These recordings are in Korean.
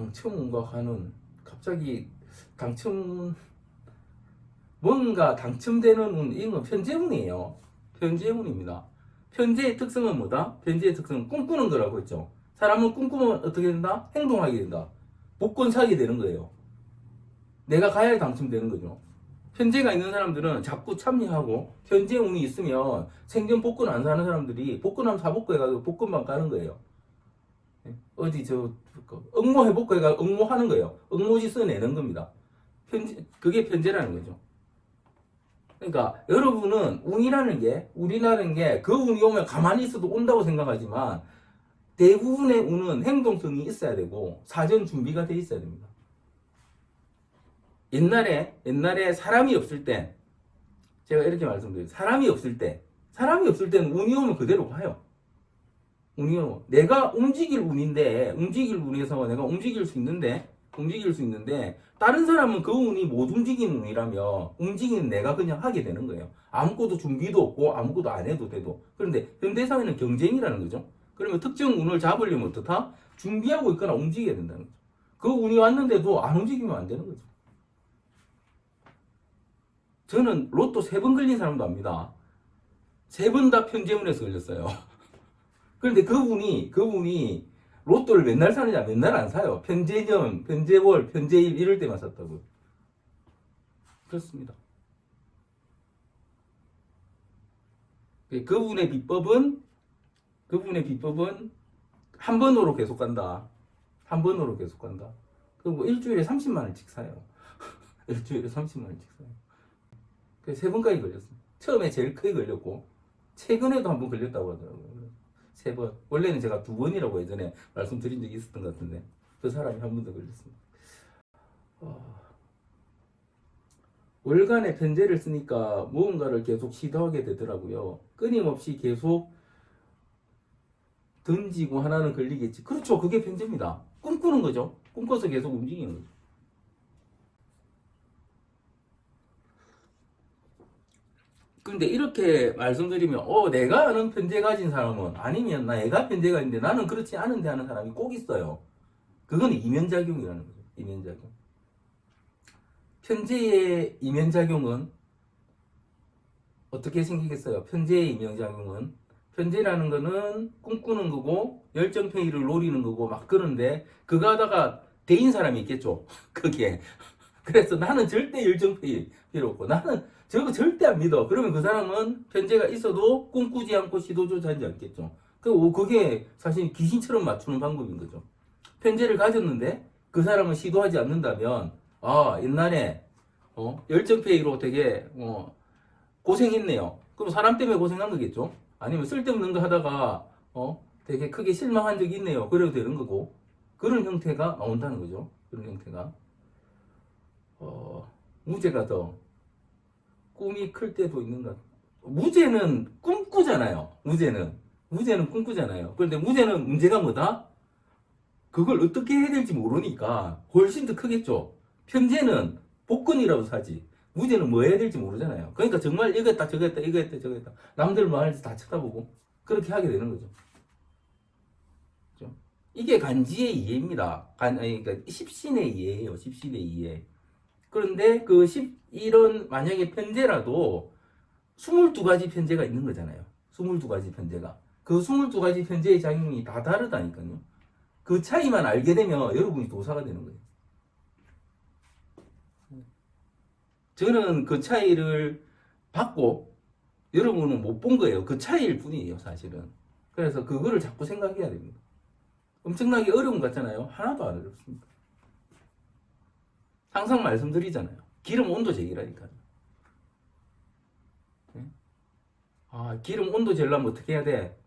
당첨운과 관운, 갑자기 당첨, 뭔가 당첨되는 운, 이건 편재운이에요. 편재운입니다. 편재의 특성은 뭐다? 편재의 특성은 꿈꾸는 거라고 했죠. 사람은 꿈꾸면 어떻게 된다? 행동하게 된다. 복권 사게 되는 거예요. 내가 가야 당첨되는 거죠. 편재가 있는 사람들은 자꾸 참여하고, 편재 운이 있으면 생전 복권 안 사는 사람들이 복권 한번 사볼까 해가지고 복권방 가는 거예요. 어디 응모 해볼까 해가지고 응모하는 거예요. 응모지 써내는 겁니다. 그게 편재라는 거죠. 그러니까 여러분은 운이라는 게, 운이라는 게 그 운이 오면 가만히 있어도 온다고 생각하지만 대부분의 운은 행동성이 있어야 되고 사전 준비가 돼 있어야 됩니다. 옛날에 사람이 없을 때, 제가 이렇게 말씀드려요. 사람이 없을 때는 운이 오면 그대로 가요. 운이 오면 내가 움직일 운인데, 움직일 운에서 내가 움직일 수 있는데 다른 사람은 그 운이 못 움직이는 운이라며 움직이는 내가 그냥 하게 되는 거예요. 아무것도 준비도 없고 아무것도 안 해도 돼도. 그런데 현대사회는 경쟁이라는 거죠. 그러면 특정 운을 잡으려면 어떻다? 준비하고 있거나 움직여야 된다는 거죠. 그 운이 왔는데도 안 움직이면 안 되는 거죠. 저는 로또 3번 걸린 사람도 압니다. 3번 다 편재운에서 걸렸어요. 그런데 그분이 로또를 맨날 사느냐? 맨날 안 사요. 편재년, 편재월, 편재일 이럴 때만 샀다고요. 그렇습니다. 그분의 비법은 한 번으로 계속 간다. 그리고 일주일에 30만 원씩 사요. 일주일에 30만 원씩 사요. 그래서 3번까지 걸렸어요. 처음에 제일 크게 걸렸고, 최근에도 한 번 걸렸다고 하더라고요. 3번. 원래는 제가 2번이라고 예전에 말씀드린 적이 있었던 것 같은데, 그 사람이 한 번 더 걸렸습니다. 월간에 편재를 쓰니까 무언가를 계속 시도하게 되더라고요. 끊임없이 계속 던지고 하나는 걸리겠지. 그렇죠. 그게 편재입니다. 꿈꾸는 거죠. 꿈꿔서 계속 움직이는 거죠. 근데 이렇게 말씀드리면 내가 아는 편재 가진 사람은, 아니면 내가 편재가 있는데 나는 그렇지 않은데 하는 사람이 꼭 있어요. 그건 이면작용이라는 거죠. 이면작용. 편재의 이면작용은 어떻게 생기겠어요? 편재의 이면작용은, 편재라는 거는 꿈꾸는 거고 열정페이를 노리는 거고 막 그런데 그거 하다가 대인 사람이 있겠죠. 그게. 그래서 나는 절대 열정페이 필요 없고 나는 저거 절대 안 믿어. 그러면 그 사람은 편재가 있어도 꿈꾸지 않고 시도조차 하지 않겠죠. 그게 사실 귀신처럼 맞추는 방법인 거죠. 편재를 가졌는데 그 사람은 시도하지 않는다면, 옛날에 열정페이로 되게 고생했네요. 그럼 사람 때문에 고생한 거겠죠. 아니면 쓸데없는 거 하다가 되게 크게 실망한 적이 있네요. 그래도 되는 거고, 그런 형태가 나온다는 거죠. 그런 형태가. 무죄가 더 꿈이 클 때도 있는 것 같아요. 무죄는 꿈꾸잖아요. 무죄는 꿈꾸잖아요. 그런데 무죄는 문제가 뭐다? 그걸 어떻게 해야 될지 모르니까 훨씬 더 크겠죠. 편재는 복권이라도 사지, 무죄는 뭐 해야 될지 모르잖아요. 그러니까 정말 이거 했다 저거 했다 이거 했다 저거 했다 남들 뭐 하는지 다 쳐다보고 그렇게 하게 되는 거죠. 그렇죠? 이게 간지의 이해입니다. 그러니까 십신의 이해예요. 십신의 이해. 그런데 이런 만약에 편재라도 22가지 편재가 있는 거잖아요. 22가지 편재가. 그 22가지 편재의 작용이 다 다르다니까요. 그 차이만 알게 되면 여러분이 도사가 되는 거예요. 저는 그 차이를 받고 여러분은 못 본 거예요. 그 차이일 뿐이에요, 사실은. 그래서 그거를 자꾸 생각해야 됩니다. 엄청나게 어려운 것 같잖아요. 하나도 안 어렵습니다. 항상 말씀드리잖아요. 기름 온도 재기라니까요. 기름 온도 재려면 어떻게 해야 돼?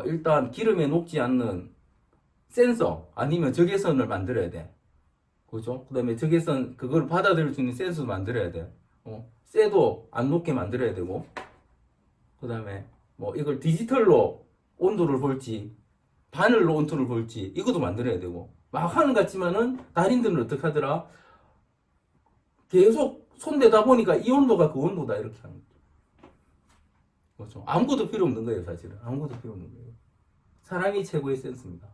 일단 기름에 녹지 않는 센서 아니면 적외선을 만들어야 돼. 그죠? 그 다음에 적외선 그걸 받아들일 수 있는 센서도 만들어야 돼. 쇠도 안 녹게 만들어야 되고, 그 다음에 이걸 디지털로 온도를 볼지 바늘로 온도를 볼지 이것도 만들어야 되고, 막 하는 것 같지만은 달인들은 어떻게 하더라? 계속 손대다 보니까 이 온도가 그 온도다 이렇게 하는 거죠. 그렇죠? 아무것도 필요 없는 거예요. 사실은 아무것도 필요 없는 거예요. 사람이 최고의 센스입니다.